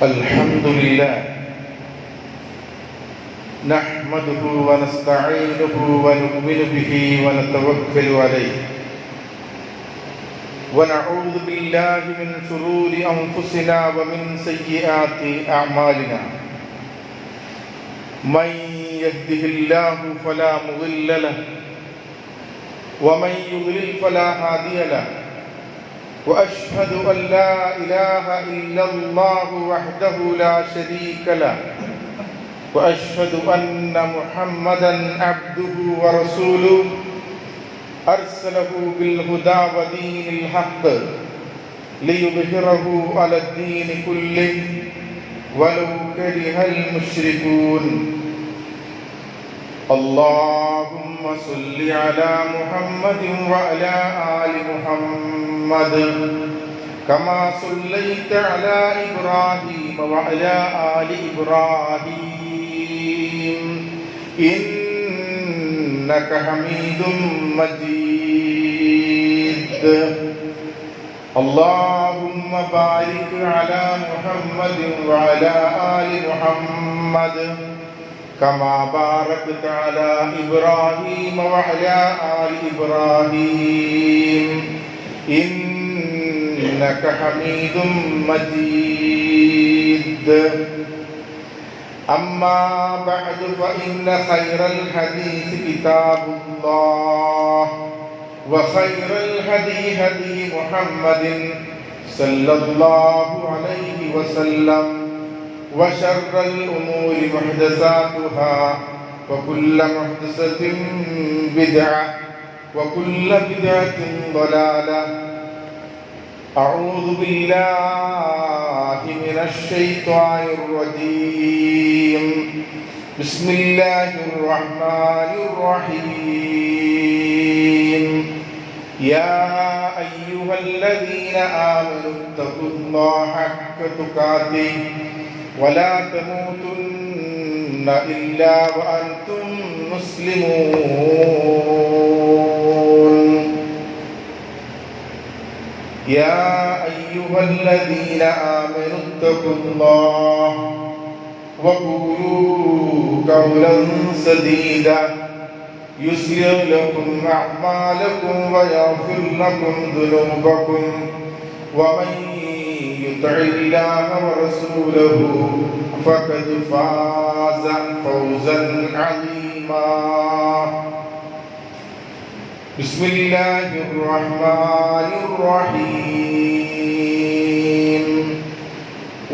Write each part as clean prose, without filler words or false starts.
الحمد لله نحمده ونستعينه ونؤمن به ونتوكل عليه ونعوذ بالله من شرور أنفسنا ومن سيئات أعمالنا من يهده الله فلا مضل له ومن يضلل فلا هادي له وأشهد أن لا إله إلا الله وحده لا شريك له وأشهد أن محمدا عبده ورسوله أرسله بالهدى ودين الحق ليظهره على الدين كله ولو كره المشركون اللهم صل على محمد وعلى آل محمد كما صليت على إبراهيم وعلى آل إبراهيم إنك حميد مجيد اللهم بارك على محمد وعلى آل محمد كما باركت على إبراهيم وعلى آل إبراهيم إنك حميد مجيد أما بعد فإن خير الحديث كتاب الله وخير الهدي هدي محمد صلى الله عليه وسلم وشر الأمور محدثاتها وكل محدثة بدعة وكل بدعة ضلالة أعوذ بالله من الشيطان الرجيم بسم الله الرحمن الرحيم يا أيها الذين آمنوا اتقوا الله حق تقاته ولا تموتن إلا وأنتم مسلمون يا أيها الذين آمنوا اتقوا الله وقولوا قولا سديدا يصلح لكم أعمالكم ويغفر لكم ذنوبكم ومن يطع الله ورسوله فقد فاز فوزا عظيما بسم الله الرحمن الرحيم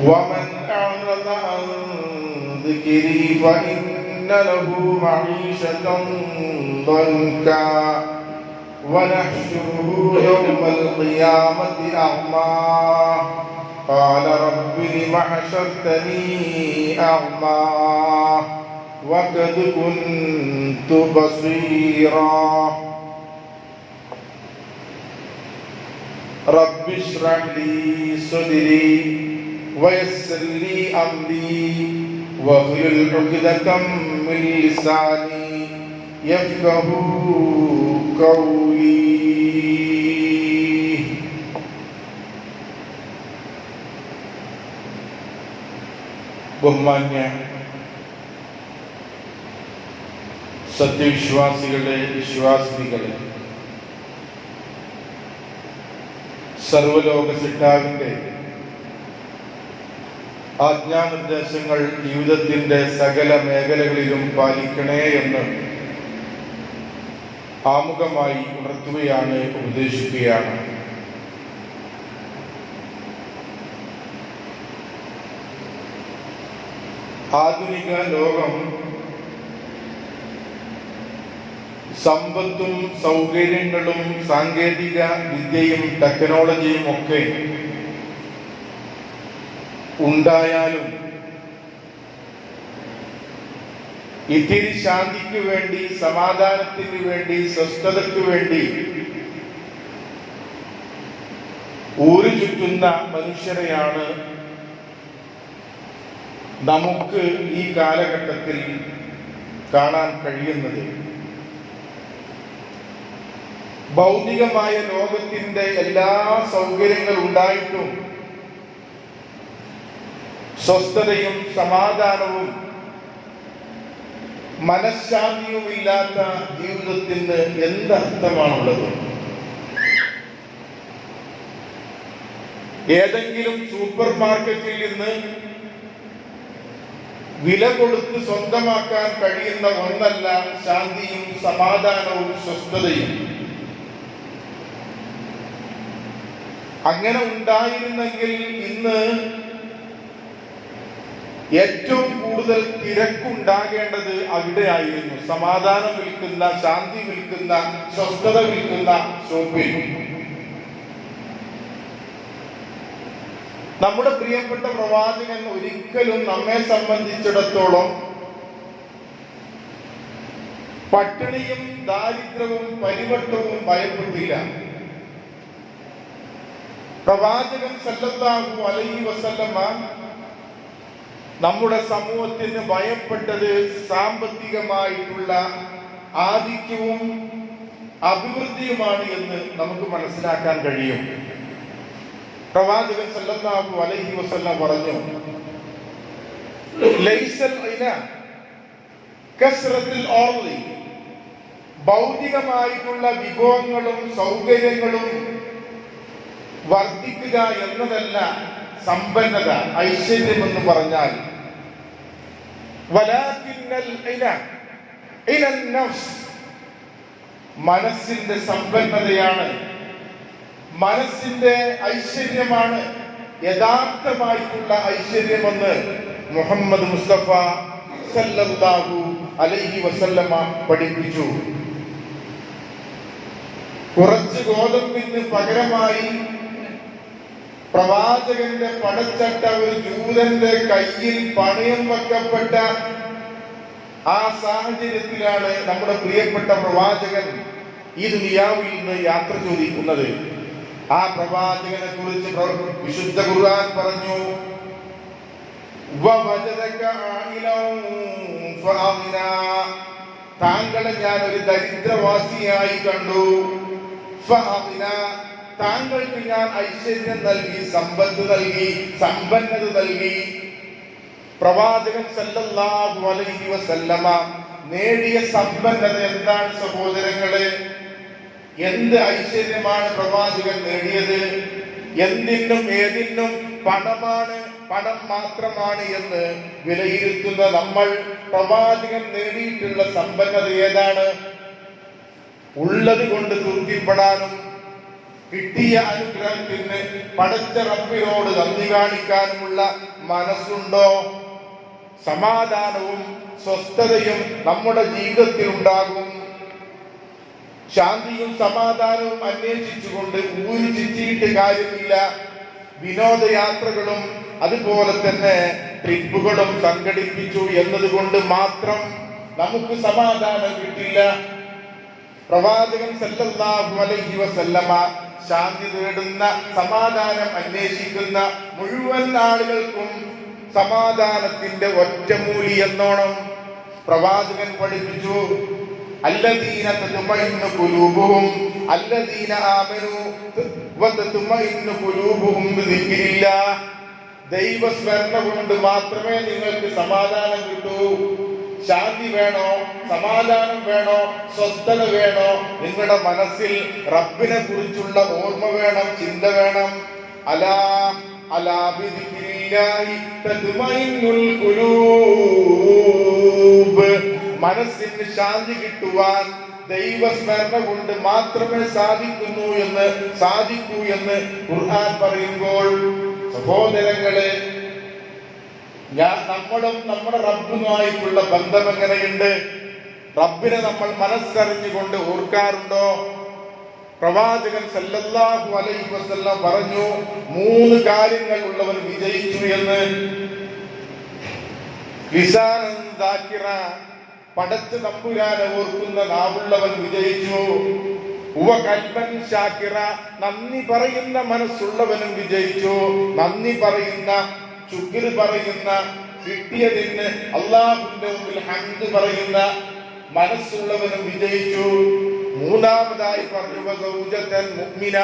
ومن أعرض عن ذكري فإن له معيشة ضنكا ونحشره يوم القيامة أعمى قال رب لم حشرتني أعمى وقد كنت بصيرا رب اشرح لي صدري ويسر لي أمري واحلل عقدة من لساني يفقهوا قولي ബഹുമാന്യ സത്യവിശ്വാസികളെ വിശ്വാസികളെ സർവലോക സിദ്ധാവിന്റെ ആജ്ഞാനിർദ്ദേശങ്ങൾ ജീവിതത്തിന്റെ സകല മേഖലകളിലും പാലിക്കണേ എന്ന് ആമുഖമായി ഉണർത്തുകയാണ്, ഉപദേശിക്കുകയാണ്. ആധുനിക ലോകം സമ്പത്തും സൗകര്യങ്ങളും സാങ്കേതിക വിദ്യയും ടെക്നോളജിയും ഒക്കെ ഉണ്ടായാലും ഇത്തിരി ശാന്തിക്ക് വേണ്ടി, സമാധാനത്തിന് വേണ്ടി, സ്വസ്ഥതയ്ക്ക് വേണ്ടി ഊരു ചുറ്റുന്ന മനുഷ്യരെയാണ് നമുക്ക് ഈ കാലഘട്ടത്തിൽ കാണാൻ കഴിയുന്നത്. ഭൗതികമായ ലോകത്തിന്റെ എല്ലാ സൗകര്യങ്ങളും ഉണ്ടായിട്ടും സ്വസ്ഥതയും സമാധാനവും മനഃശാന്തിയുമില്ലാത്ത ജീവിതത്തിന് എന്തർത്ഥമാണുള്ളത്? ഏതെങ്കിലും സൂപ്പർ മാർക്കറ്റിൽ നിന്ന് വില കൊടുത്ത് സ്വന്തമാക്കാൻ കഴിയുന്ന ഒന്നല്ല ശാന്തിയും സമാധാനവും സ്വസ്ഥതയും. അങ്ങനെ ഉണ്ടായിരുന്നെങ്കിൽ ഇന്ന് ഏറ്റവും കൂടുതൽ തിരക്കുണ്ടാകേണ്ടത് അവിടെയായിരുന്നു. സമാധാനം വിൽക്കുന്ന, ശാന്തി വിൽക്കുന്ന, സ്വസ്ഥത വിൽക്കുന്ന ഷോപ്പിൽ. നമ്മുടെ പ്രിയപ്പെട്ട പ്രവാചകൻ ഒരിക്കലും നമ്മെ സംബന്ധിച്ചിടത്തോളം പട്ടിണിയും ദാരിദ്ര്യവും പരിവട്ടവും ഭയപ്പെട്ടില്ല. പ്രവാചകൻ സല്ലല്ലാഹു അലൈഹി വസല്ലമ നമ്മുടെ സമൂഹത്തിന് ഭയപ്പെട്ടത് സാമ്പത്തികമായിട്ടുള്ള ആധിക്യവും അഭിവൃദ്ധിയുമാണ് എന്ന് നമുക്ക് മനസ്സിലാക്കാൻ കഴിയും. പ്രവാചകൻ സല്ലല്ലാഹു അലൈഹി വസല്ലം പറഞ്ഞു, ലൈസൽ ഇന കസ്റത്തുൽ അർളി, ഭൗതികമായിട്ടുള്ള വിഭവങ്ങളും സൗകര്യങ്ങളും വർദ്ധിക്കുക എന്നതല്ല സമ്പന്നത, ഐശ്വര്യം എന്ന് പറഞ്ഞാൽ. വലാകിന്നൽ ഇന നഫ്സ്, മനസ്സിന്റെ സമ്പന്നതയാണ്, മനസ്സിന്റെ ഐശ്വര്യമാണ് യഥാർത്ഥമായിട്ടുള്ള ഐശ്വര്യമെന്ന് മുഹമ്മദ് മുസ്തഫ സല്ലല്ലാഹു അലൈഹി വസല്ലമ പഠിപ്പിച്ചു. കുറച്ച് ഗോതമ്പിന് പകരമായി പ്രവാചകന്റെ പടച്ചട്ട ഒരു ജൂതന്റെ കയ്യിൽ പണയം വെക്കപ്പെട്ട ആ സാഹചര്യത്തിലാണ് നമ്മുടെ പ്രിയപ്പെട്ട പ്രവാചകൻ ഈ ദുനിയാവിൽ നിന്ന് യാത്ര ചോദിക്കുന്നത്. ആ പ്രവാചകനെ കുറിച്ച് വിശുദ്ധ ഖുർആൻ പറഞ്ഞു, താങ്കളെ ഞാൻ ഒരു ദരിദ്രവാസിയായി കണ്ടു, താങ്കൾക്ക് ഞാൻ ഐശ്വര്യം നൽകി, സമ്പത്ത് നൽകി, സമ്പന്നത നൽകി. പ്രവാചകൻ സല്ലല്ലാഹു അലൈഹി വസല്ലമ നേടിയ സമ്പന്നത എന്താണ് സഹോദരങ്ങളെ? എന്ത് ഐശ്വര്യമാണ് പ്രവാചകൻ നേടിയത്? എന്തിനും ഏതിനും പണമാണ്, പണം മാത്രമാണ് എന്ന് വിലയിരുത്തുന്ന നമ്മൾ പ്രവാചകൻ നേടിയിട്ടുള്ള സമ്പന്നത ഏതാണ്? ഉള്ളത് കൊണ്ട് തൃപ്തിപ്പെടാനും കിട്ടിയ അനുഗ്രഹത്തിന് പടച്ച റബ്ബിനോട് നന്ദി കാണിക്കാനുമുള്ള മനസ്സുണ്ടോ? സമാധാനവും സ്വസ്ഥതയും നമ്മുടെ ജീവിതത്തിൽ ഉണ്ടാകും. ശാന്തിയും സമാധാനവും അന്വേഷിച്ചുകൊണ്ട് ഊരി ചുറ്റിയിട്ട് കാര്യമില്ല. വിനോദയാത്രകളും അതുപോലെ തന്നെ ട്രിപ്പുകളും സംഘടിപ്പിച്ചു എന്നതുകൊണ്ട് മാത്രം നമുക്ക് സമാധാനം കിട്ടില്ല. പ്രവാചകൻ സല്ലല്ലാഹു അലൈഹി വസല്ലമ ശാന്തി തേടുന്ന, സമാധാനം അന്വേഷിക്കുന്ന മുഴുവൻ ആളുകൾക്കും സമാധാനത്തിന്റെ ഒറ്റമൂലി എന്നോണം പ്രവാചകൻ പഠിപ്പിച്ചു, അല്ലദീന തത്മഇന്നു ഖുലൂബുഹും അല്ലദീന ആമനു വതത്മഇന്നു ഖുലൂബുഹും ബിദിക്രില്ലാഹ്. ദൈവസ്മരണ കൊണ്ട് മാത്രമേ നിങ്ങൾക്ക് സമാധാനം കിട്ടൂ. ശാന്തി വേണോ, സമാധാനം വേണോ, സ്വസ്ഥത വേണോ? നിങ്ങളുടെ മനസ്സിൽ റബ്ബിനെ കുറിച്ചുള്ള ഓർമ്മ വേണം, ചിന്ത വേണം. അലാ അലാ ബിദിക്രില്ലാഹി തത്മഇന്നുൽ ഖുലൂബ്. മനസ്സിന് ശാന്തി കിട്ടുവാൻ ദൈവസ്മരണ കൊണ്ട് മാത്രമേ സാധിക്കൂ എന്ന് ഖുർആൻ പറയുമ്പോൾ, സഹോദരങ്ങളെ, നമ്മുടെ റബ്ബുമായിട്ടുള്ള ബന്ധം എങ്ങനെയുണ്ട്? റബ്ബിനെ നമ്മൾ മനസ്സറിഞ്ഞുകൊണ്ട് ഓർക്കാറുണ്ടോ? പ്രവാചകൻ സല്ലല്ലാഹു അലൈഹി വസല്ലം പറഞ്ഞു, 3 കാര്യങ്ങൾ ഉള്ളവൻ വിജയിച്ചു എന്ന്. ലിസാനൻ ദാകിറ, പടച്ച തമ്പുരാനെ ഓർക്കുന്ന നാവുള്ളവൻ വിജയിച്ചു. ഉവ കൽബൻ ശാകിറ, നന്ദി പറയുന്ന മനസ്സുള്ളവനും വിജയിച്ചു. നന്ദി പറയുന്ന, ശുക്ർ പറയുന്ന, കിട്ടിയതിന് അല്ലാഹുവിന്റെ മുമ്പിൽ ഹംദ് പറയുന്ന മനസ്സുള്ളവനും വിജയിച്ചു. മൂന്നാമതായി പറഞ്ഞു, വസൗജതൻ മുഅ്മിന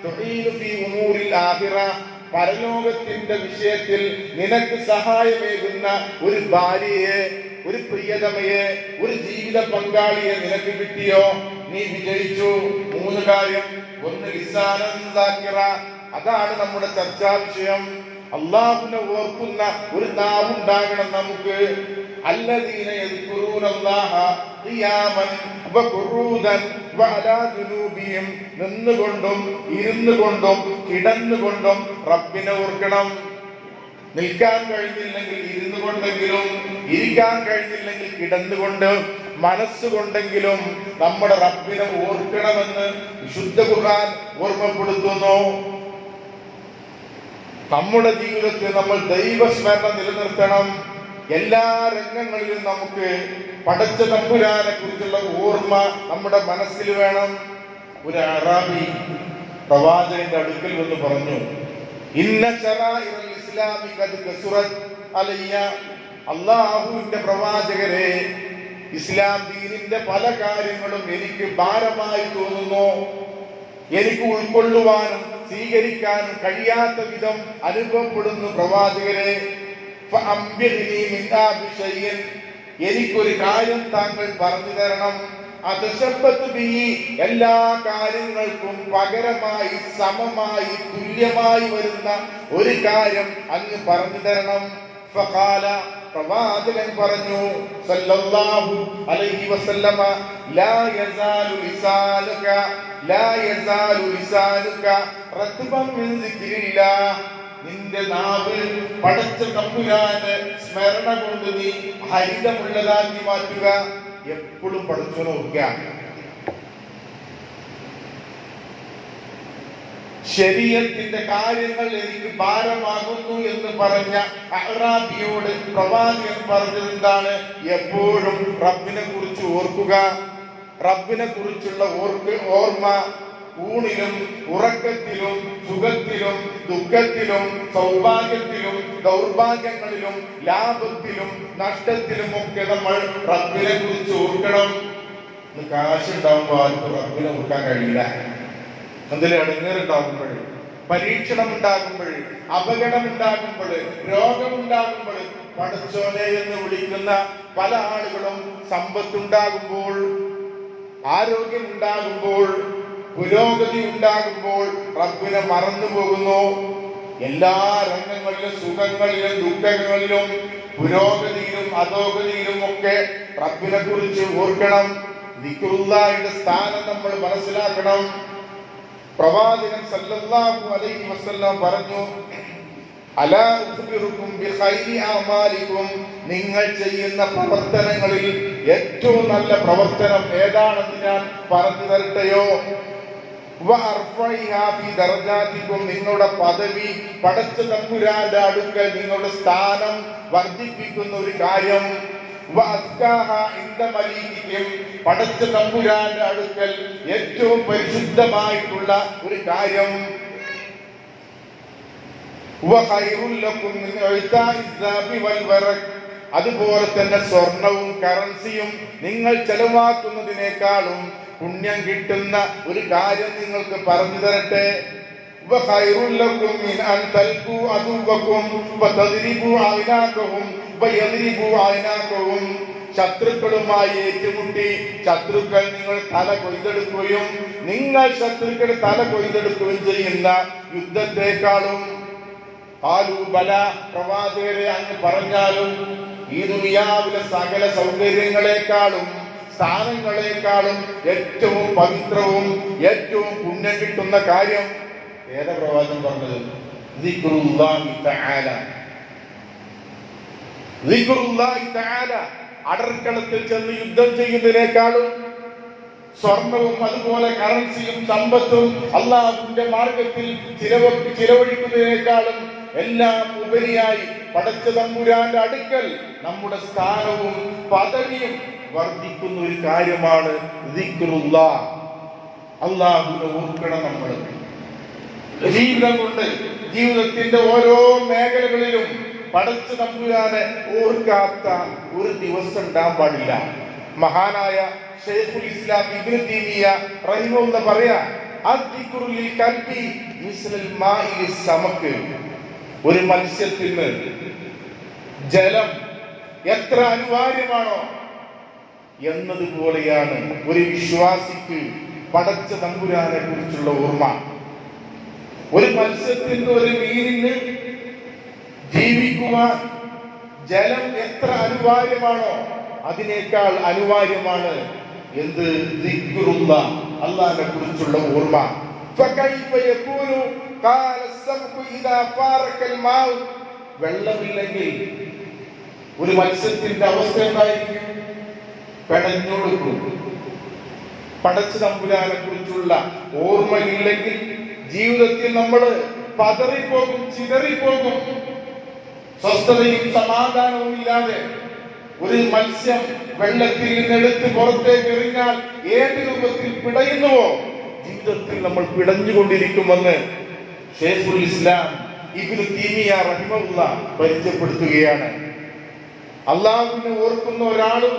തുഈനു ഫീ ഉമൂരിൽ ആഖിറ, പരലോകത്തിന്റെ വിഷയത്തിൽ നിനക്ക് സഹായമേകുന്ന ഒരു ഭാര്യയെ, ഒരു പ്രിയതമയെ, ഒരു ജീവിത പങ്കാളിയെ നിനക്ക് കിട്ടിയോ? നീ വിജയിച്ചു. 3 കാര്യം. 1 ലിസാനൻ ദാക്കിറ, അതാണ് നമ്മുടെ ചർച്ചാ വിഷയം. അല്ലാഹുവിനെ ഓർക്കുന്ന ഒരു നാവുണ്ടാകണം നമുക്ക്. അല്ലദീന യദ്കുറൂനല്ലാഹ ഖിയാമൻ വഖുറൂദൻ വഅലാ ജുനൂബിഹിം, നിന്നുകൊണ്ടും ഇരുന്നുകൊണ്ടും കിടന്നുകൊണ്ടും റബ്ബിനെ ഓർക്കണം. നിൽക്കാൻ കഴിഞ്ഞില്ലെങ്കിൽ ഇരുന്നു കൊണ്ടെങ്കിലും, ഇരിക്കാൻ കഴിഞ്ഞില്ലെങ്കിൽ കിടന്നുകൊണ്ട്, മനസ്സുകൊണ്ടെങ്കിലും നമ്മുടെ റബ്ബിനെ ഓർക്കണമെന്ന് വിശുദ്ധ ഖുർആൻ ഓർമ്മപ്പെടുത്തുന്നു. നമ്മുടെ ജീവിതത്തിൽ നമ്മൾ ദൈവസ്മരണ നിലനിർത്തണം. എല്ലാ രംഗങ്ങളിലും നമുക്ക് പടച്ച തമ്പുരാനെ കുറിച്ചുള്ള ഓർമ്മ നമ്മുടെ മനസ്സിൽ വേണം. ഒരു അറാബി പ്രവാചകന്റെ അടുക്കൽ വന്ന് പറഞ്ഞു, ഇന്ന ശറാഇറൽ ഇസ്ലാമി ഖദ് കസുറത് അലയ്യ, അല്ലാഹുവിന്റെ പ്രവാചകരെ, ഇസ്ലാം ദീനിന്റെ പല കാര്യങ്ങളും എനിക്ക് ഭാരമായി തോന്നുന്നു. എനിക്ക് ഉൾക്കൊള്ളുവാനും സ്വീകരിക്കാനും കഴിയാത്ത വിധം അനുഭവപ്പെടുന്നു പ്രവാചകരെ. എനിക്കൊരു കാര്യം താങ്കൾ പറഞ്ഞു തരണം. എല്ലാ കാര്യങ്ങൾക്കും പകരമായി, സമമായി, തുല്യമായി വരുന്ന ഒരു കാര്യം അങ്ങ് പറഞ്ഞു തരണം. ഫഖാല, പ്രവാചകൻ പറഞ്ഞു സല്ലല്ലാഹു അലൈഹി വസല്ലമ, ലാ യസാലു ലിസാനുക റത്ബൻ മിൻ സിക്രില്ലാഹ്, നിന്റെ നാവ് പടച്ച തമ്പുരാന്റെ സ്മരണ കൊണ്ട് നീ ഹരിതമുള്ളതാക്കി മാറ്റുക. എപ്പോഴും പഠിച്ചു നോക്കുക. ശരീഅത്തിന്റെ കാര്യങ്ങൾ എനിക്ക് ഭാരമാകുന്നു എന്ന് പറഞ്ഞ അഅറാബിയോട് പ്രവാചകൻ പറഞ്ഞത് എന്താണ്? എപ്പോഴും റബ്ബിനെ കുറിച്ച് ഓർക്കുക. റബ്ബിനെ കുറിച്ചുള്ള ഓർമ്മ ഊണിലും ഉറക്കത്തിലും സുഖത്തിലും ദുഃഖത്തിലും സൗഭാഗ്യത്തിലും ദൗർഭാഗ്യങ്ങളിലും ലാഭത്തിലും നഷ്ടത്തിലും ഒക്കെ നമ്മൾ റബ്ബിനെ കുറിച്ച് ഓർക്കണം. കാശുണ്ടാവുമ്പോൾ ആർക്കും റബ്ബിനെ ഓർക്കാൻ കഴിയില്ല. അതിൽ ഇടങ്ങേറുണ്ടാകുമ്പോൾ, പരീക്ഷണം ഉണ്ടാകുമ്പോൾ, അപകടമുണ്ടാകുമ്പോൾ, രോഗമുണ്ടാകുമ്പോൾ പടച്ചോനെ എന്ന് വിളിക്കുന്ന പല ആളുകളും സമ്പത്തുണ്ടാകുമ്പോൾ, ആരോഗ്യമുണ്ടാകുമ്പോൾ, പുരോഗതി ഉണ്ടാകുമ്പോൾ റബ്ബിനെ മറന്നു പോകുന്നു. എല്ലാ രംഗങ്ങളിലും, സുഖങ്ങളിലും ദുഃഖങ്ങളിലും, പുരോഗതിയിലും അധോഗതിയിലും ഒക്കെ റബ്ബിനെ കുറിച്ച് ഓർക്കണം. ദിക്റുല്ലാഹിന്റെ സ്ഥാനം നമ്മൾ മനസ്സിലാക്കണം. പ്രവാചകൻ സല്ലല്ലാഹു അലൈഹി വസല്ലം പറഞ്ഞു, അലാ ഉഖ്ബിറുക്കും ബിഖൈരി അഅമാലിക്കും, നിങ്ങൾ ചെയ്യുന്ന പ്രവർത്തനങ്ങളിൽ ഏറ്റവും നല്ല പ്രവർത്തനം ഏതാണെന്ന് ഞാൻ പറഞ്ഞു തരട്ടെയോ? വഅർഫഇഹാ ഫി ദറജാതിക്കും, നിങ്ങളുടെ പദവി പടച്ച തമ്പുരാന്റെ അടുക്കൽ നിങ്ങളുടെ സ്ഥാനം വർദ്ധിപ്പിക്കുന്ന ഒരു കാര്യം. വഅസ്കാഹാ ഇൻദ മലീകിക്കും, പടച്ച തമ്പുരാന്റെ അടുക്കൽ ഏറ്റവും പരിശുദ്ധമായിട്ടുള്ള ഒരു കാര്യം. വഖൈറുൽ ലക്കും മിൻ ഇഅ്താഇസ് ദാബി വൽ വറക്, അതുപോലെ തന്നെ സ്വർണവും കറൻസിയും നിങ്ങൾ ചെലവാക്കുന്നതിനേക്കാളും പുണ്യം കിട്ടുന്ന ഒരു കാര്യം നിങ്ങൾക്ക് പറഞ്ഞു തരട്ടെ. വഖൈറുൽ ലക്കും മിൻ അൻ തൽഖു അദുവക്കും വതദ്രിബു അയ്നാകഹും വയദ്രിബു അയ്നാകഹും, ശത്രുക്കളുമായി ഏറ്റുമുട്ടി ശത്രുക്കൾ നിങ്ങൾ തല കൊയ്തെടുക്കുകയും നിങ്ങൾ ശത്രുക്കളുടെ തല കൊയ്തെടുക്കുകയും ചെയ്യുന്ന യുദ്ധത്തെക്കാളും. ബല, പ്രവാചകരെ അങ്ങ് പറഞ്ഞാലും ഈ ദുനിയാവിലെ സകല സൗകര്യങ്ങളെക്കാളും സ്ഥാനങ്ങളെക്കാളും ഏറ്റവും പവിത്രവും ഏറ്റവും പുണ്യം കിട്ടുന്ന കാര്യം ഏതാ പ്രവാചകൻ പറഞ്ഞത്? ദിക്റുല്ലാഹി തആല. ദിക്റുല്ലാഹി തആല, അടർക്കളത്തിൽ ചെന്ന് യുദ്ധം ചെയ്യുന്നതിനേക്കാളും സ്വർണവും അതുപോലെ കറൻസിയും സമ്പത്തും അല്ലാഹുവിന്റെ മാർഗത്തിൽ ചിലവഴിക്കുന്നതിനേക്കാളും എല്ലാം ഉപരിയായി പടച്ച തമ്പുരാന്റെ അടുക്കൽ നമ്മുടെ സ്ഥാനവും പദവിയും വർദ്ധിക്കുന്ന ഒരു കാര്യമാണ് ദിക്റുല്ലാഹ്. അല്ലാഹുവിനെ ഓർക്കണം. നമ്മൾ ജീവിതം കൊണ്ട് ജീവിതത്തിന്റെ ഓരോ മേഖലകളിലും പടച്ച തമ്പുരാനെ ഓർക്കാത്ത ഒരു ദിവസം ഉണ്ടാകാൻ പാടില്ല. മഹാനായ ശൈഖുൽ ഇസ്ലാം ഇബ്നു തൈമിയ്യ റഹിമഹുല്ലാഹ് പറയാ, ഒരു മത്സ്യത്തിന് ജലം എത്ര അനിവാര്യമാണോ എന്നതുപോലെയാണ് ഒരു വിശ്വാസിക്ക് പടച്ച തമ്പുരാനെ കുറിച്ചുള്ള ഓർമ്മ. ഒരു മത്സ്യത്തിന്, ഒരു മീനിന് ജീവിക്കുവാൻ ജലം എത്ര അനിവാര്യമാണോ അതിനേക്കാൾ അനിവാര്യമാണ് എന്ത്? ദിക്റുള്ള, അല്ലാഹുവിനെ കുറിച്ചുള്ള ഓർമ്മ. വെള്ളമില്ലെങ്കിൽ ഒരു മത്സ്യത്തിന്റെ അവസ്ഥ എന്തായിരിക്കും? പെടഞ്ഞൊടുക്കും. പടച്ച തമ്പുരാനെ കുറിച്ചുള്ള ഓർമ്മയില്ലെങ്കിൽ ജീവിതത്തിൽ നമ്മൾ പതറിപ്പോകും, ചിതറിപ്പോകും. സ്വസ്ഥതയും സമാധാനവും ഇല്ലാതെ ഒരു മത്സ്യം വെള്ളത്തിൽ നിന്നെടുത്ത് പുറത്തേക്ക് എറിഞ്ഞാൽ ഏത് രൂപത്തിൽ പിടയുന്നുവോ ജീവിതത്തിൽ നമ്മൾ പിടഞ്ഞുകൊണ്ടിരിക്കുമെന്ന് ശൈഖുൽ ഇസ്ലാം ഇബ്നു തൈമിയ്യ റഹിമഹുല്ലാഹ് പരിചയപ്പെടുത്തുകയാണ്. അല്ലാഹുവിനെ ഓർക്കുന്ന ഒരാളും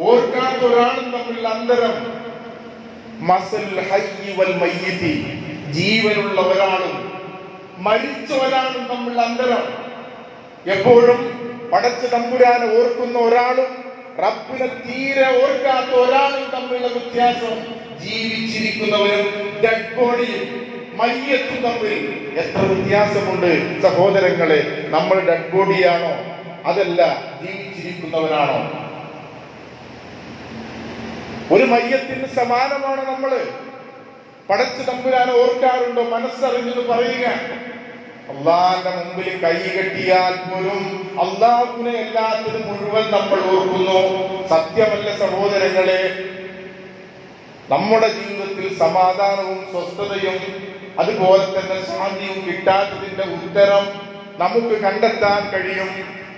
ഓർക്കാത്ത ഒരാളും തമ്മിലുള്ള അന്തരം മസലുൽ ഹയ്യി വൽ മയ്യിതി, ജീവനുള്ള ഒരാളും മരിച്ച ഒരാളും തമ്മിലുള്ള അന്തരം. എപ്പോഴും പടച്ച തമ്പുരാനെ ഓർക്കുന്ന ഒരാളും റബ്ബിനെ തീരെ ഓർക്കാത്ത ഒരാളും തമ്മിലുള്ള വ്യത്യാസം ജീവിച്ചിരിക്കുന്നവരും ഡെഡ് ബോഡിയും മയ്യത്തും തമ്മിൽ എത്ര വ്യത്യാസമുണ്ട് സഹോദരങ്ങളെ. നമ്മൾ ഡെഡ് ബോഡിയാണോ അതല്ല ജീവിച്ചിരിക്കുന്നവരാണോ? ഒരു മയ്യത്തിന് സമാനമാണ് നമ്മള്. പടച്ച തമ്പുരാനെ ഓർക്കാറുണ്ടോ? മനസ്സറിഞ്ഞെന്ന് പറയുക. അള്ളാന്റെ മുമ്പിൽ കൈ കെട്ടിയാൽ പോലും അള്ളാഹുവിനെ എല്ലാത്തിനും മുഴുവൻ നമ്മൾ ഓർക്കുന്നു. സത്യമല്ല സഹോദരങ്ങളെ? നമ്മുടെ ജീവിതത്തിൽ സമാധാനവും സ്വസ്ഥതയും അതുപോലെ തന്നെ ശാന്തിയും കിട്ടാത്തതിന്റെ ഉത്തരം നമുക്ക് കണ്ടെത്താൻ കഴിയും.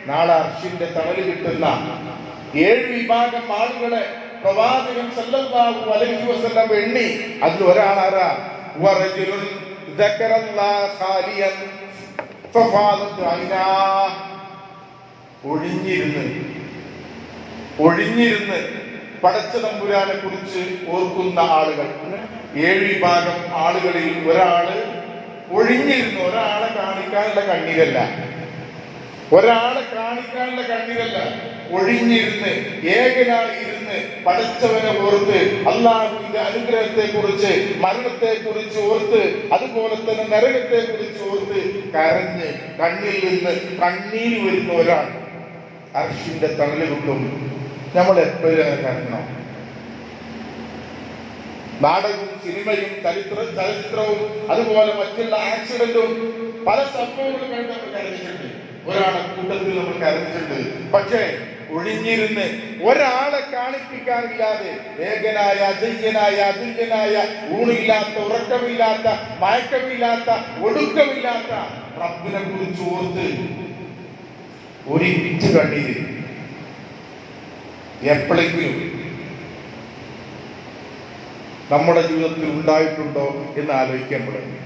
നാളെ അർശിന്റെ തണല് കിട്ടുന്ന 7 വിഭാഗം ആളുകളെ പ്രവാചകൻ സല്ലല്ലാഹു അലൈഹി വസല്ലം എണ്ണി. അതിൽ ഒരാളാരാ? വറജുലുൻ ദക്കറല്ലാഹ ഖാലിയൻ ഫഫാദത് ഐനാ. ഒഴിഞ്ഞിരുന്ന് പടച്ച തമ്പുരാനെ കുറിച്ച് ഓർക്കുന്ന ആളുകൾ. 7 വിഭാഗം ആളുകളിൽ ഒരാള് ഒഴിഞ്ഞിരുന്നു. ഒരാളെ കാണിക്കാനുള്ള കണ്ണീരല്ല, ഒഴിഞ്ഞിരുന്ന് ഏകനായി ഇരുന്ന് പടച്ചവനെ ഓർത്ത്, അല്ലാഹുവിന്റെ അനുഗ്രഹത്തെ കുറിച്ച്, മരണത്തെ കുറിച്ച് ഓർത്ത്, അതുപോലെ തന്നെ നരകത്തെ കുറിച്ച് ഓർത്ത് കരഞ്ഞ് കണ്ണിൽ നിന്ന് കണ്ണീര് വരുന്ന ഒരാൾ അർശിന്റെ തണല് കിട്ടും. നമ്മൾ എപ്പോഴും കരഞ്ഞണം. നാടകവും സിനിമയും ചലച്ചിത്രവും അതുപോലെ മറ്റുള്ള ആക്സിഡന്റും പല സംഭവങ്ങളും കണ്ട് നമ്മൾ കരഞ്ഞിട്ടുണ്ട്. ഒരാളെ കൂട്ടത്തിൽ നമ്മൾ കരഞ്ഞിട്ടുണ്ട്. പക്ഷേ ഒഴിഞ്ഞിരുന്ന് ഒരാളെ കാണിപ്പിക്കാനില്ലാതെ ഏകനായ അജയ്യനായ അതുല്യനായ ഊണില്ലാത്ത ഉറക്കമില്ലാത്ത മയക്കമില്ലാത്ത ഒടുക്കമില്ലാത്ത റബ്ബിനെ കുറിച്ച് ഓർത്ത് ഒരു ഇറ്റ് കണ്ണീര് എപ്പോഴെങ്കിലും നമ്മുടെ ജീവിതത്തിൽ ഉണ്ടായിട്ടുണ്ടോ എന്ന് ആലോചിക്കാൻ തുടങ്ങി.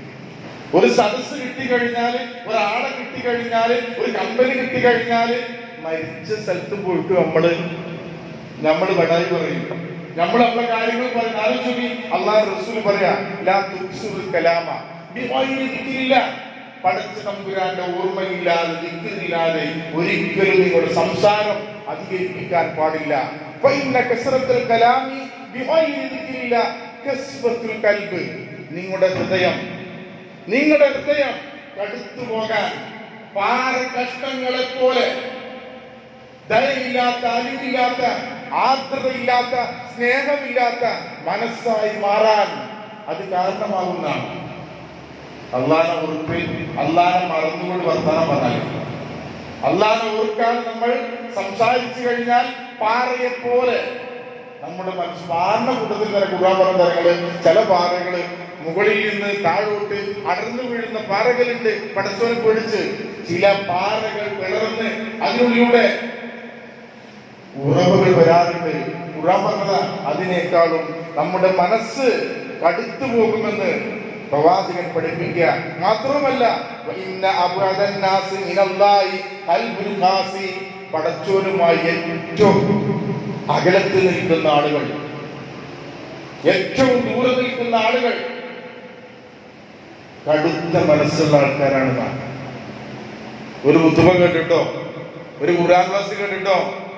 ഒരു സദസ്സ് കിട്ടിക്കഴിഞ്ഞാല്, ഒരാളെ കിട്ടിക്കഴിഞ്ഞാല്, ഒരു കമ്പനി കിട്ടിക്കഴിഞ്ഞാല് മരിച്ച സ്ഥലത്ത് പോയിട്ട് നമ്മള് ബടായി പറയും. നമ്മൾ നമ്മളെ കാര്യങ്ങൾ പറയും. ആലോചിച്ചു, അല്ലാഹു റസൂൽ പറയാ ലാ തുക്സുൽ കലാമ ബിഗൈരി ദിക്രില്ല. പടച്ച തമ്പുരാന്റെ ഓർമ്മയില്ലാതെ, ദിക്റില്ലാതെ ഒരിക്കലും നിങ്ങളുടെ സംസാരം അധികരിപ്പിക്കാൻ പാടില്ല. ഫഇന്ന കസ്റത്തുൽ കലാമി ബിഗൈരി ദിക്രില്ല കസ്വത്തുൽ ഖൽബ്. നിങ്ങളുടെ ഹൃദയം കടുത്തു പോകാൻ പാറ കഷ്ടങ്ങളെ പോലെ ദയയില്ലാത്ത, അലിവില്ലാത്ത, ആർദ്രതയില്ലാത്ത, സ്നേഹമില്ലാത്ത മനസ്സായി മാറാൻ അത് കാരണമാകുന്നതാണ്. അള്ളാഹനെ ഓർപ്പിൽ അള്ളാഹനെ മറന്നുകൊണ്ട് വർത്തമാനം പറഞ്ഞാൽ, അള്ളാഹനെ ഓർക്കാൻ നമ്മൾ സംസാരിച്ചു കഴിഞ്ഞാൽ പാറയെ പോലെ നമ്മുടെ മനസ്സ് പാറിന കൂട്ടത്തിൽ തന്നെ ഖുർആൻ പറഞ്ഞ തരങ്ങള്. ചില പാറകള് മുകളിൽ നിന്ന് താഴോട്ട് അടർന്നു വീഴുന്ന പാറകളുണ്ട്. പടച്ചവനെ പൊഴിച്ച് ചില പാറകൾ പിളർന്ന് അതിനുള്ളിലൂടെ ഉറവുകൾ വരാറുണ്ട്. ഖുർആൻ പറഞ്ഞത് അതിനേക്കാളും നമ്മുടെ മനസ്സ് കടുത്തു പോകുമെന്ന് പ്രവാചകൻ പഠിപ്പിക്കുക. മാത്രമല്ല പടച്ചോനുമായി ഏറ്റവും അകലത്തിൽ നിൽക്കുന്ന ആളുകൾ ഏറ്റവും ദൂരെ നിൽക്കുന്ന ആളുകൾ കടുത്ത മനസ്സുള്ള ആൾക്കാരാണ് നാം. ഒരു കുത്തുബ കേട്ടിട്ടോ, ഒരു ഖുർആൻ ക്ലാസ് കേട്ടിട്ടോ,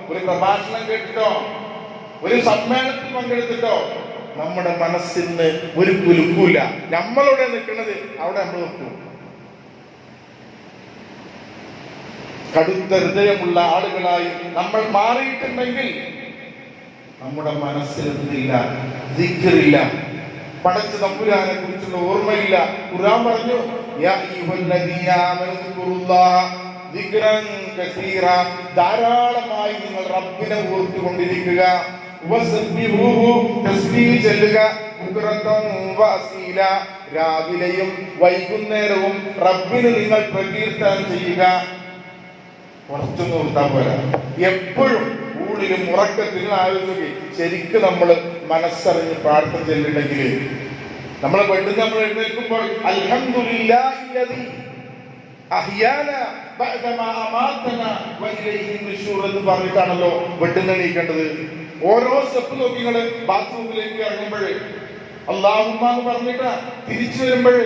ഒരു പ്രഭാഷണം കേട്ടിട്ടോ, ഒരു സമ്മേളനത്തിൽ പങ്കെടുത്തിട്ടോ നമ്മുടെ മനസ്സിന് ഒരു കുലുക്കൂല. നമ്മളവിടെ നിൽക്കുന്നത് അവിടെ നമ്മൾ നിൽക്കും. കടുത്ത ഹൃദയമുള്ള ആളുകളായി നമ്മൾ മാറിയിട്ടുണ്ടെങ്കിൽ നമ്മുടെ മനസ്സിലില്ല, ദിക്റില്ല, പടച്ച തമ്പുരാനെ കുറിച്ചുള്ള ഓർമ്മയില്ല. ഖുർആൻ പറഞ്ഞു, യാ അയ്യുഹല്ലദീന ആമനൂ ദിക്റുല്ലാഹ ദിക്റൻ കസീറ, ധാരാളമായി നിങ്ങൾ റബ്ബിനെ ഓർത്തുകൊണ്ടിരിക്കുക. വസബ്ബിഹൂഹു, തസ്ബീഹ് ചൊല്ലുക. ബുക്റതൻ വഅസീല, രാവിലെയും വൈകുന്നേരവും റബ്ബിനെ നിങ്ങൾ പ്രകീർത്തനം ചെയ്യുക. കുറച്ചു നിർത്താൻ പോരാ, എപ്പോഴും ഊണിലും ഉറക്കത്തിലും ആലോചിക്കുക. ശരിക്കും നമ്മൾ മനസ്സറിഞ്ഞ് പ്രാർത്ഥന ചെല്ലിട്ടുണ്ടെങ്കിൽ നമ്മൾ വീട്ടിൽ നമ്മൾ എഴുന്നേൽക്കുമ്പോൾ അൽഹംദുലില്ലാഹില്ലദീ അഹ്യാന ബഅദമാ അമാതനാ വഇലൈഹി നുശൂർ എന്ന് പറഞ്ഞിട്ടാണല്ലോ വീട്ടിൽ എണീക്കേണ്ടത്. ഓരോ സ്റ്റെപ്പ് നോക്കി നിങ്ങൾ ബാത്റൂമിലേക്ക് ഇറങ്ങുമ്പോൾ അല്ലാഹുമ്മ എന്ന് പറഞ്ഞിട്ട് തിരിച്ചു വരുമ്പോൾ,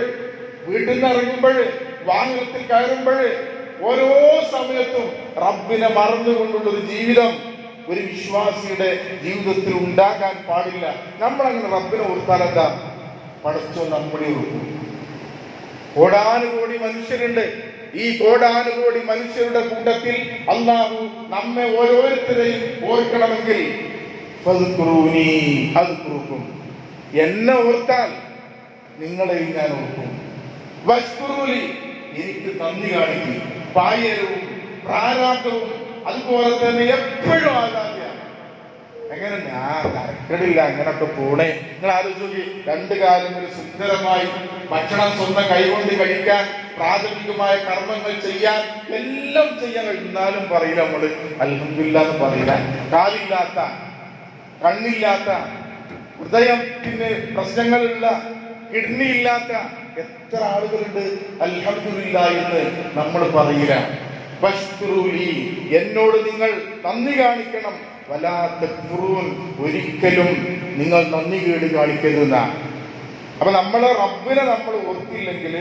വീട്ടിൽ നിന്ന് ഇറങ്ങുമ്പോൾ, വാഹനത്തിൽ കയറുമ്പോൾ, ഓരോ സമയത്തും റബ്ബിനെ മറന്നുകൊണ്ടുള്ള ഒരു ജീവിതം ഒരു വിശ്വാസിയുടെ ജീവിതത്തിൽ ഉണ്ടാകാൻ പാടില്ല. നമ്മളങ്ങനെ റബ്ബിനെ ഓർത്താൽ എന്താ? പടച്ചോ നമ്മളെ ഓർക്കും. കോടാനുകോടി മനുഷ്യരുണ്ട്. ഈ കോടാനുകോടി മനുഷ്യരുടെ കൂട്ടത്തിൽ അല്ലാഹു നമ്മെ ഓരോരുത്തരെയും ഓർക്കണമെങ്കിൽ ഫദ്കുറൂനി അദ്കുറുക്കും, എന്നെ ഓർത്താൽ നിങ്ങളെയും ഞാൻ ഓർക്കും. വഷ്കുറൂലി, എനിക്ക് നന്ദി കാണിക്കും. പായരവും പ്രാരാബ്ദവും അതുപോലെ തന്നെ എപ്പോഴും ആകാതെയാണ്. എങ്ങനെ ഞാൻ തരക്കടില്ല അങ്ങനൊക്കെ പോണേ. നിങ്ങൾ ആലോചിച്ച്, രണ്ടു കാലം ഒരു സുന്ദരമായി ഭക്ഷണം സ്വന്തം കൈകൊണ്ട് കഴിക്കാൻ, പ്രാഥമികമായ കർമ്മങ്ങൾ ചെയ്യാൻ, എല്ലാം ചെയ്യാൻ കഴിയുന്നാലും പറയില്ല നമ്മള് അൽഹംദുലില്ലാ എന്ന് പറയില്ല. കാലില്ലാത്ത, കണ്ണില്ലാത്ത, ഹൃദയത്തിന് പ്രശ്നങ്ങളുള്ള, കിഡ്നി ഇല്ലാത്ത എത്ര ആളുകളുണ്ട് അൽഹംദുലില്ലാ എന്ന് നമ്മൾ പറയില്ല. വഷ്കുറൂലി, എന്നോട് നിങ്ങൾ നന്ദി കാണിക്കണം. വലാ തക്ഫുറൂൻ, ഒരിക്കലും നിങ്ങൾ നന്ദി കേട് കാണിക്കരുതെന്ന. അപ്പൊ നമ്മളെ റബ്ബിനെ നമ്മൾ ഓർത്തില്ലെങ്കിൽ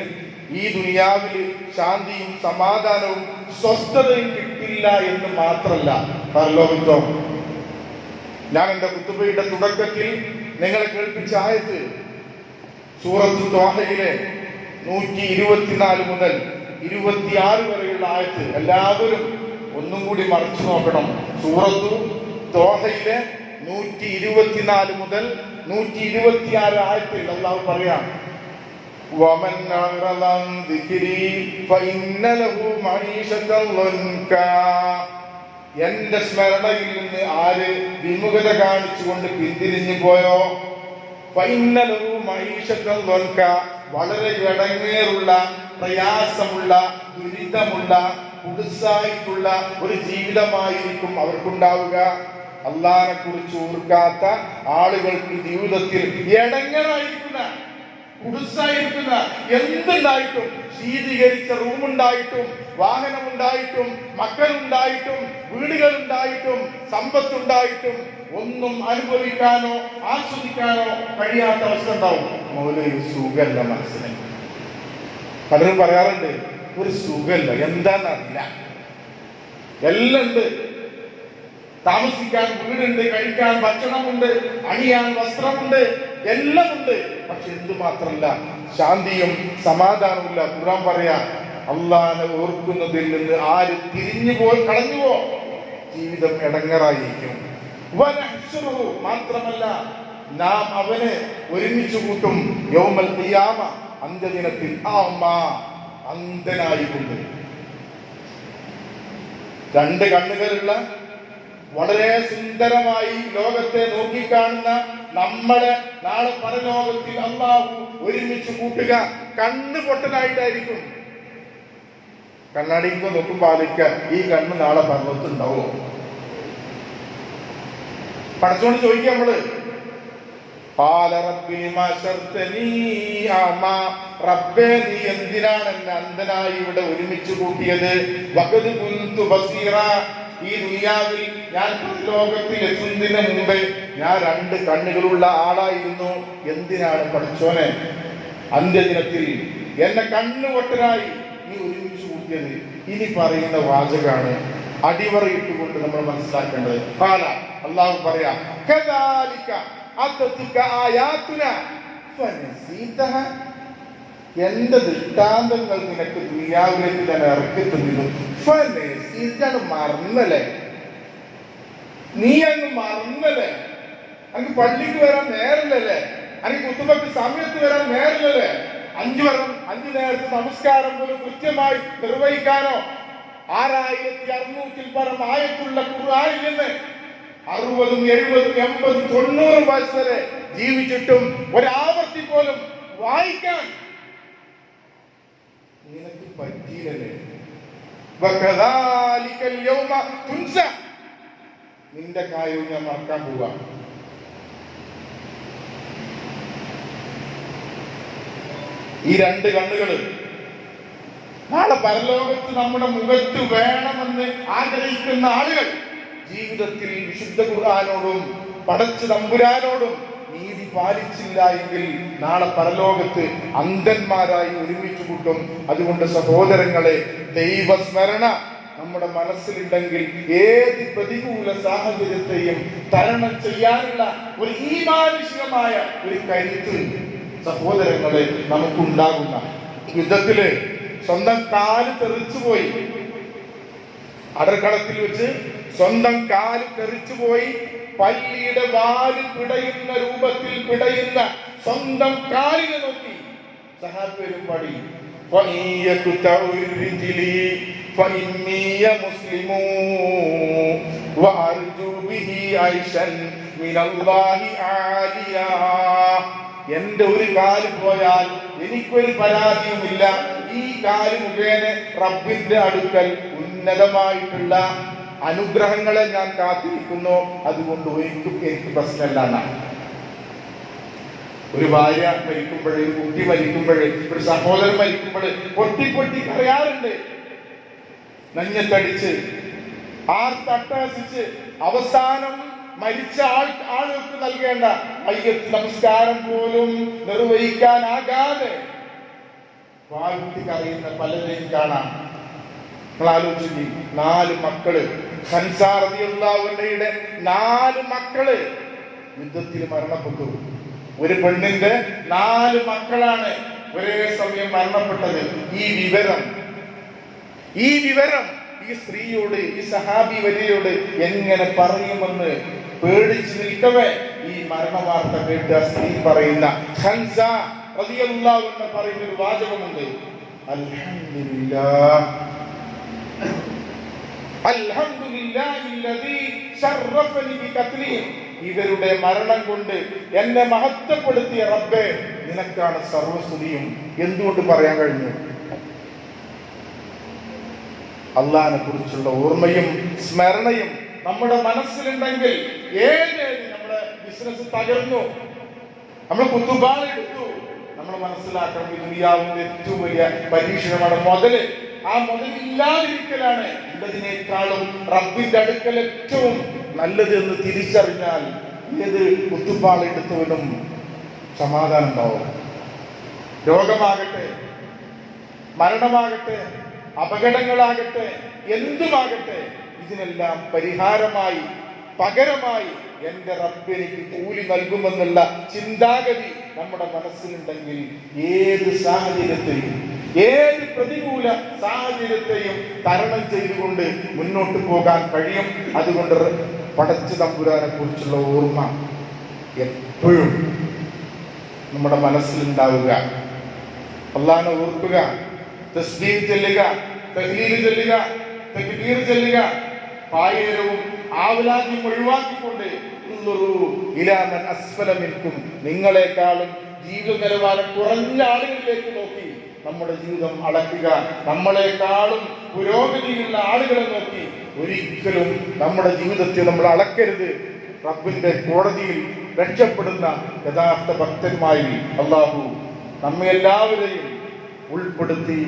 ഈ ദുനിയാവിൽ ശാന്തിയും സമാധാനവും സ്വസ്ഥതയും കിട്ടില്ല എന്ന് മാത്രല്ല, പരലോകത്തോ. ഞാൻ എന്റെ ഖുതുബയുടെ തുടക്കത്തിൽ നിങ്ങളെ കേൾപ്പിച്ച ആയത്ത് സൂറത്ത് ത്വാഹയിലെ 124 മുതൽ 26 വരെയുള്ള ആയത്ത് എല്ലാവരും ഒന്നും കൂടി മറിച്ചു നോക്കണം. സൂറത്തു ത്വാഹയിലെ 124 മുതൽ 126 ആയത്തിൽ അല്ലാഹു പറയാം, വമൻ അഅറദ അൻ ദിക്രി ഫഇന്ന ലഹു മഈശതൻ ലൻകാ, എന്റെ സ്മരണയിൽ നിന്ന് ആര് വിമുഖത കാണിച്ചുകൊണ്ട് പിന്തിരിഞ്ഞു പോയോ, ഫഇന്ന ലഹു മഈശതൻ ലൻകാ, വളരെ ഇടങ്ങേറുള്ള, പ്രയാസമുള്ള, ദുരിതമുള്ള, കുടുസായിട്ടുള്ള ഒരു ജീവിതമായിരിക്കും അവർക്കുണ്ടാവുക. അല്ലാഹനെ കുറിച്ച് ഓർക്കാത്ത ആളുകൾക്ക് ജീവിതത്തിൽ ഇടങ്ങേറായിരിക്കുന്ന, കുടുസായിരിക്കുന്ന, എന്തുണ്ടായിട്ടും, ശീതീകരിച്ച റൂമുണ്ടായിട്ടും, വാഹനമുണ്ടായിട്ടും, മക്കളുണ്ടായിട്ടും, വീടുകളുണ്ടായിട്ടും, സമ്പത്തുണ്ടായിട്ടും ഒന്നും അനുഭവിക്കാനോ ആസ്വദിക്കാനോ കഴിയാത്ത അവസ്ഥ ഉണ്ടാവും. ഒരു സുഖല്ല മനസ്സിന്. പലരും പറയാറുണ്ട് ഒരു സുഖല്ല, എന്താന്നറിയില്ല. എല്ലാം ഉണ്ട്, താമസിക്കാൻ വീടുണ്ട്, കഴിക്കാൻ ഭക്ഷണമുണ്ട്, അണിയാൻ വസ്ത്രമുണ്ട്, എല്ലാം ഉണ്ട്. പക്ഷെ എന്തുമാത്രല്ല ശാന്തിയും സമാധാനവും ഇല്ല. ഖുർആൻ പറയാ, അല്ലാഹനെ ഓർക്കുന്നതിൽ നിന്ന് ആര് തിരിഞ്ഞു പോയി കളഞ്ഞുവോ ജീവിതം ഇടങ്ങറായിരിക്കും. മാത്രമല്ല നാം അവനെ ഒരുമിച്ച് കൂട്ടും യൗമൽ ഖിയാമ, അന്ത്യദിനത്തിൽ. അന്ധനായിക്കൊണ്ട്, രണ്ട് കണ്ണുകളുള്ള, വളരെ സുന്ദരമായി ലോകത്തെ നോക്കിക്കാണുന്ന നമ്മളെ നാളെ പരലോകത്തിൽ അല്ലാഹു ഒരുമിച്ച് കൂട്ടുക കണ്ണ് പൊട്ടനായിട്ടായിരിക്കും. കണ്ണാടിക്ക് നോക്കുമ്പോൾ ആലോചിക്കുക, ഈ കണ്ണ് നാളെ പർവ്വത്തുണ്ടാവോ? പടച്ചോണ്ട് ചോദിക്കുക നമ്മള്, റബ്ബേ നീ എന്തിനാണ് എന്നെ അന്ധനായി ഇവിടെ ഒരുമിച്ച് കൂട്ടിയത്? വഖദ് കുൻതു ബസീറ, ഈ ദുനിയാവിൽ ഞാൻ ലോകത്തിൽ എത്തുന്നതിന് മുമ്പ് ഞാൻ 2 കണ്ണുകളുള്ള ആളായിരുന്നു. എന്തിനാണ് പഠിച്ചോനെ അന്ത്യദിനത്തിൽ എന്നെ കണ്ണുപൊട്ടനായി നീ ഒരുമിച്ച് കൂട്ടിയത്? ഇനി പറയുന്ന വാചകാണ് അടിവറയിട്ടുകൊണ്ട് നമ്മൾ മനസ്സിലാക്കേണ്ടത്. ഖാല അല്ലാഹു പറയാ കദാലിക അത്തതുക ആയാതുന ഫനസീതഹ, എന്റെ ദൃഷ്ടാന്തങ്ങൾ നിനക്ക് ദുനിയാവിലേക്ക് ഞാൻ ഇറക്കി തന്നിരുന്നു. ഫനസീതഹ, മറന്നല്ലേ? നീ അങ്ങ് മറന്നല്ലേ? അങ്ങ് പള്ളിക്ക് വരാൻ നേരില്ലല്ലേ? അങ്ങ് കുത്തുബക്ക് സമയത്ത് വരാൻ നേരില്ലല്ലേ? 5 നേരത്തെ നമസ്കാരം പോലും കൃത്യമായി നിർവഹിക്കാനോ 6600 പരം ആയത്തുള്ള ഖുർആനിൽ നിന്ന് 60, 70, 80, 90 വയസ്സ് വരെ ജീവിച്ചിട്ടും ഒരാവർത്തി പോലും വായിക്കാൻ നിനക്ക് പറ്റിയില്ലല്ലേ? വകദാലികൽ യൗമ തുൻസ, നിന്റെ കാര്യവും ഞാൻ മറക്കാൻ പോവാ. ഈ 2 കണ്ണുകള് നാളെ പരലോകത്ത് നമ്മുടെ മുഖത്ത് വേണമെന്ന് ആഗ്രഹിക്കുന്ന ആളുകൾ ജീവിതത്തിൽ വിശുദ്ധ ഖുർആനോടും പടച്ച തമ്പുരാനോടും നീതി പാലിച്ചില്ല എങ്കിൽ നാളെ പരലോകത്ത് അന്ധന്മാരായി ഒരുമിച്ച് കൂട്ടും. അതുകൊണ്ട് സഹോദരങ്ങളെ, ദൈവസ്മരണ നമ്മുടെ മനസ്സിലുണ്ടെങ്കിൽ ഏത് പ്രതികൂല സാഹചര്യത്തെയും തരണം ചെയ്യാനുള്ള ഒരു ഈമാനുഷികമായ ഒരു കരുത്ത് സഹോദരങ്ങളെ നമുക്കുണ്ടാകുന്ന യുദ്ധത്തില് സ്വന്തം കാല് തെറിച്ചുപോയി, അടർക്കളത്തിൽ വെച്ച് സ്വന്തം കാല് തെറിച്ചുപോയി, പല്ലിയുടെ വാല് പിടയുന്ന രൂപത്തിൽ പിടയുന്ന സ്വന്തം കാലിനെ നോക്കി സഹാബിയും പാടി എന്റെ ഒരു കാല് പോയാൽ എനിക്കൊരു പരാതിയുമില്ല. ഈ കാല് മുഖേന റബ്ബിന്റെ അടുക്കൽ ഉന്നതമായിട്ടുള്ള അനുഗ്രഹങ്ങളെ ഞാൻ കാത്തിരിക്കുന്നു. അതുകൊണ്ട് എനിക്ക് പ്രശ്നമല്ല. ഒരു ഭാര്യ മരിക്കുമ്പോഴേ, ഒരു കുട്ടി മരിക്കുമ്പോഴേ, ഒരു സഹോദരൻ മരിക്കുമ്പോഴേ പൊട്ടി കരയാറുണ്ട്. നെഞ്ഞത്തടിച്ച് ആർത്തട്ടഹസിച്ച് അവസാനം മരിച്ച ആളുകൾക്ക് നൽകേണ്ട മയ്യത്ത് നമസ്കാരം പോലും നിർവഹിക്കാനാകാതെ വാഴ്ത്തി കറിയുന്ന പലരെയും കാണാം. നിങ്ങൾ ആലോചിച്ചു, 4 മക്കള്, ഹൻസാ റളിയല്ലാഹു അൻഹയുടെ 4 മക്കള് യുദ്ധത്തിൽ മരണപ്പെട്ടു. ഒരു പെണ്ണിന്റെ 4 മക്കളാണ് ഒരേ സമയം മരണപ്പെട്ടത്. ഈ വിവരം ഈ സ്ത്രീയോട്, ഈ സഹാബി വര്യയോട് എങ്ങനെ പറയുമെന്ന് പേടിച്ചു നിൽക്കവേ ഈ മരണവാർത്ത കേട്ട് ആ സ്ത്രീ പറയുന്ന ഹൻസ റളിയല്ലാഹു അൻഹ പറയുന്ന ഒരു വാചകമുണ്ട്, അൽഹംദുലില്ലാഹ് അൽഹംദുലില്ലാഹില്ലദീ ശറഫനി ബിഖത്ലിഹിം, ഇവരുടെ മരണം കൊണ്ട് എന്നെ മഹത്വപ്പെടുത്തിയ റബ്ബേ നിനക്കാണ് സർവസ്തുതിയും. എന്തുകൊണ്ട് പറയാൻ കഴിഞ്ഞു? അള്ളാഹിനെ കുറിച്ചുള്ള ഓർമ്മയും സ്മരണയും നമ്മുടെ മനസ്സിലുണ്ടെങ്കിൽ ഏത് നമ്മുടെ ബിസിനസ് തകർന്നു, നമ്മൾ കുത്തുപാളെടുത്തു, നമ്മൾ മനസ്സിലാക്കണം ഈ ദുനിയാവിന്റെ ഏറ്റവും വലിയ പരീക്ഷണമാണ് മുതല്. ആ മുതലില്ലാതിരിക്കലാണ് ഉള്ളതിനേക്കാളും റബ്ബിന്റെ അടുക്കൽ ഏറ്റവും നല്ലത് എന്ന് തിരിച്ചറിഞ്ഞാൽ ഏത് കുത്തുപാളെടുത്തവനും സമാധാനം ഉണ്ടാവും. രോഗമാകട്ടെ, മരണമാകട്ടെ, അപകടങ്ങളാകട്ടെ, എന്തുമാകട്ടെ, ഇതിനെല്ലാം പരിഹാരമായി, പകരമായി എന്റെ റബ്ബ് എനിക്ക് കൂലി നൽകുമെന്നുള്ള ചിന്താഗതി നമ്മുടെ മനസ്സിലുണ്ടെങ്കിൽ ഏത് സാഹചര്യത്തെയും, ഏത് പ്രതികൂല സാഹചര്യത്തെയും തരണം ചെയ്തുകൊണ്ട് മുന്നോട്ട് പോകാൻ കഴിയും. അതുകൊണ്ട് പടച്ച തമ്പുരാനെ കുറിച്ചുള്ള ഓർമ്മ എപ്പോഴും നമ്മുടെ മനസ്സിലുണ്ടാവുക, അല്ലാഹുവിനെ ഓർക്കുക, തസ്ബീഹ് ചൊല്ലുക, തഹ്ലീൽ ചൊല്ലുക, തക്ബീർ ചൊല്ലുക, പായരവും ആവലാതിയും ഒഴിവാക്കിക്കൊണ്ട് നിങ്ങളെക്കാളും ജീവിത നിലവാരം കുറഞ്ഞ ആളുകളിലേക്ക് നോക്കി നമ്മുടെ ജീവിതം അളക്കുക. നമ്മളെക്കാളും പുരോഗതിയുള്ള ആളുകളെ നോക്കി ഒരിക്കലും നമ്മുടെ ജീവിതത്തെ നമ്മൾ അളക്കരുത്. റബ്ബിന്റെ കോടതിയിൽ രക്ഷപ്പെടുന്ന യഥാർത്ഥ ഭക്തന്മാരിൽ അല്ലാഹു നമ്മെ എല്ലാവരെയും ഉൾപ്പെടുത്തി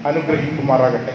അനുഗ്രഹിക്കുമാറാകട്ടെ.